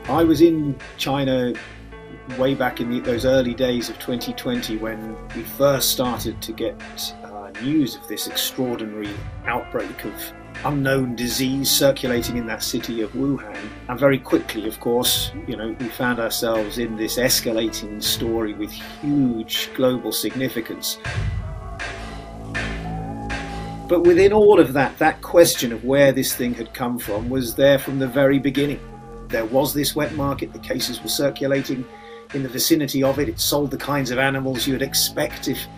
I was in China way back in those early days of 2020 when we first started to get news of this extraordinary outbreak of unknown disease circulating in that city of Wuhan. And very quickly, of course, we found ourselves in this escalating story with huge global significance. But within all of that, that question of where this thing had come from was there from the very beginning. There was this wet market, the cases were circulating in the vicinity of it. It sold the kinds of animals you'd expect if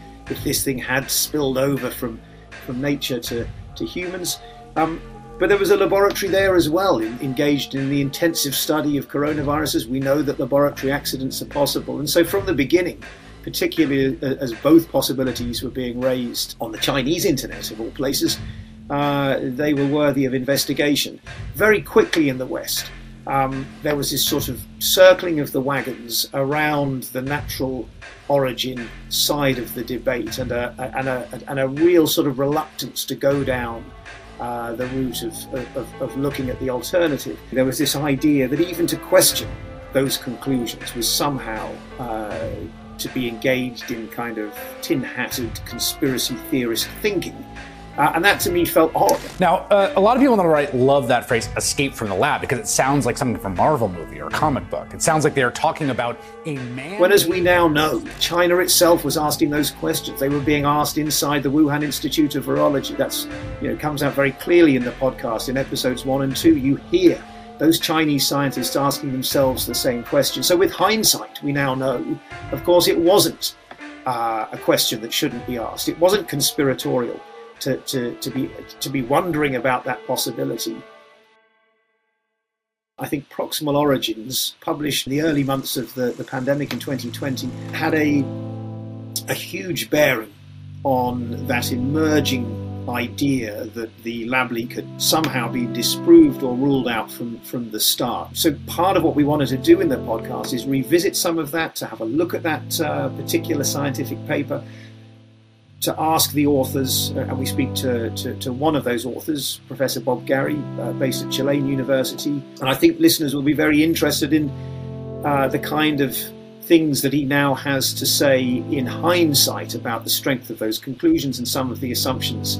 this thing had spilled over from nature to humans. But there was a laboratory there as well, engaged in the intensive study of coronaviruses. We know that laboratory accidents are possible. And so from the beginning, particularly as both possibilities were being raised on the Chinese internet of all places, they were worthy of investigation. Very quickly in the West, there was this sort of circling of the wagons around the natural origin side of the debate, and a real sort of reluctance to go down the route of looking at the alternative. There was this idea that even to question those conclusions was somehow to be engaged in kind of tin-hatted conspiracy theorist thinking. And that to me felt horrible. Now, a lot of people on the right love that phrase, escape from the lab, because it sounds like something from a Marvel movie or a comic book. It sounds like they're talking about a man. When, as we now know, China itself was asking those questions. They were being asked inside the Wuhan Institute of Virology. That's, comes out very clearly in the podcast in episodes 1 and 2. You hear those Chinese scientists asking themselves the same question. So with hindsight, we now know, of course, it wasn't a question that shouldn't be asked. It wasn't conspiratorial to be wondering about that possibility. I think Proximal Origins, published in the early months of the pandemic in 2020, had a huge bearing on that emerging idea that the lab leak had somehow been disproved or ruled out from the start. So part of what we wanted to do in the podcast is revisit some of that, to have a look at that particular scientific paper, to ask the authors, and we speak to one of those authors, Professor Bob Gary, based at Tulane University. And I think listeners will be very interested in the kind of things that he now has to say in hindsight about the strength of those conclusions and some of the assumptions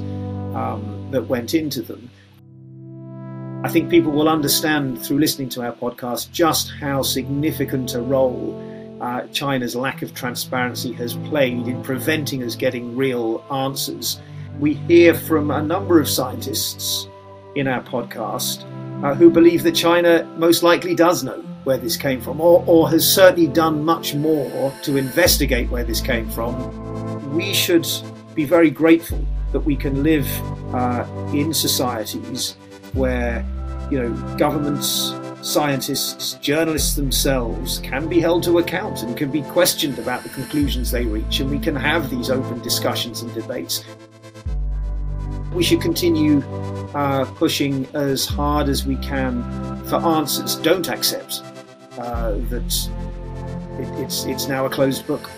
that went into them. I think people will understand through listening to our podcast just how significant a role China's lack of transparency has played in preventing us getting real answers. We hear from a number of scientists in our podcast who believe that China most likely does know where this came from, or has certainly done much more to investigate where this came from. We should be very grateful that we can live in societies where, governments, scientists, journalists themselves can be held to account and can be questioned about the conclusions they reach, and we can have these open discussions and debates. We should continue pushing as hard as we can for answers. Don't accept that it's now a closed book.